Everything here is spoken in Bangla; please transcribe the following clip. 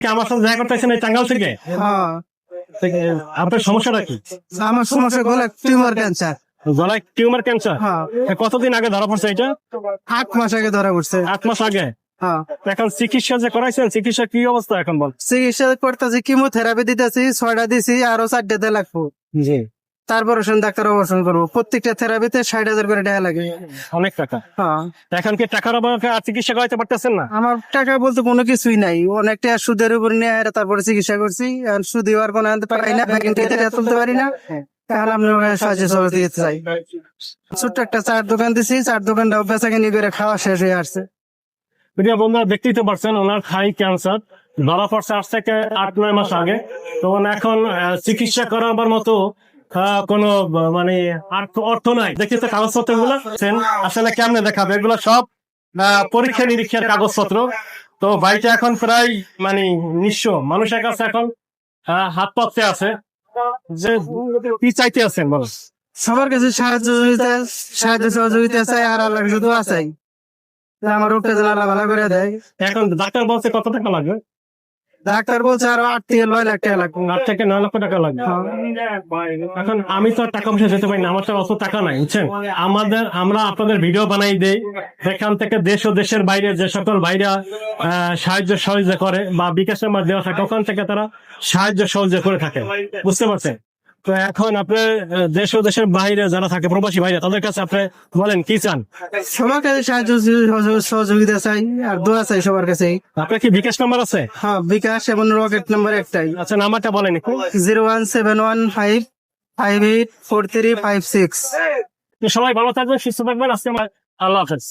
আমার সাথে দেখা করতে আসছেন এই টাঙ্গাইল থেকে? হ্যাঁ, আপনার সমস্যাটা কি? আমার সমস্যা গলায় টিউমার ক্যান্সার। গলায় টিউমার ক্যান্সার? হ্যাঁ, কতদিন আগে ধরা পড়ছে এটা? 8 মাস আগে ধরা পড়ছে। 8 মাস আগে। হ্যাঁ, এখন চিকিৎসা যে করাইছেন, চিকিৎসা কি অবস্থা এখন বল? চিকিৎসা করতেছি, কিমোথেরাপি দিতেছি, 6টা দিছি, আরো 4টা লাগবো। জি, তারপর ডাক্তার অপারেশন করবো। প্রত্যেকটা থেরাপিতে 60,000 করে টাকা লাগে। অনেক টাকা। হ্যাঁ, এখন কি টাকার অভাবে আর চিকিৎসা করাইতে পারতেছেন না? আমার টাকা বলতে কোনো কিছুই নাই। অনেকটা সুদের উপর নিয়ে তারপরে চিকিৎসা করছি। আর সুদি আর কোনো আনতে পারি না, ব্যাংক থেকে টাকা তুলতে পারি না। তাহলে আমি সাহায্য সহযোগিতা দিতে চাই। ছোট্ট একটা চার দোকান দিছি, চার দোকানটাও বেচাকেনি করে খাওয়া শেষ হয়ে আসছে। প্রিয় বন্ধুরা, দেখতেই তো পারছেন ওনার থাই ক্যান্সার ধরা পড়ছে আজ থেকে 8-9 মাস আগে। তো এখন চিকিৎসা করাবার মতো কোনো মানে অর্থ নাই। দেখি তো কাগজপত্র গুলো আসলে কেমনে দেখাবে, এগুলো সব পরীক্ষা নিরীক্ষার কাগজপত্র। তো ভাইটা এখন প্রায় মানে নিঃস্ব মানুষের কাছে এখন হাত পাততে আছে যে কি চাইতে আছেন বলো? সবার কাছে সাহায্য সহযোগিতা চাই, আর আল্লাহ শুধু আসাই আমার রোগটা যেন আল্লাহ ভালো করে দেয়। এখন ডাক্তার বলছে কত টাকা লাগবে? ডাক্তার বলছে আরো 8 থেকে 9 লাখ টাকা লাগবে। 8 থেকে 9 লক্ষ টাকা লাগবে। এখন আমি তো টাকা পয়সা যেতে পারি না, আমার তো অত টাকা নাই, বুঝছেন? আমরা আপনাদের ভিডিও বানাই দেই, সেখান থেকে দেশ ও দেশের বাইরে যে সকল ভাইরা সাহায্য সহযোগিতা করে বা বিকাশের মাধ্যমে দেওয়া থাকে, ওখান থেকে তারা সাহায্য সহযোগিতা করে থাকে, বুঝতে পারছেন? তো এখন আপনার দেশ ও দেশের বাইরে যারা থাকে প্রবাসী ভাইরা, তাদের কাছে আপনি বলেন কি চান? সবার কাছে সাহায্য সহযোগিতা চাই, আর দোয়া চাই সবার কাছে। আপনার কি বিকাশ নাম্বার আছে? হ্যাঁ, বিকাশ এবং রকেট নাম্বার একটাই। আচ্ছা, নাম্বারটা বলেন একটু। 01715584356। সবাই ভালো থাকবেন, সুস্থ থাকবেন। আজকে আল্লাহ হাফেজ।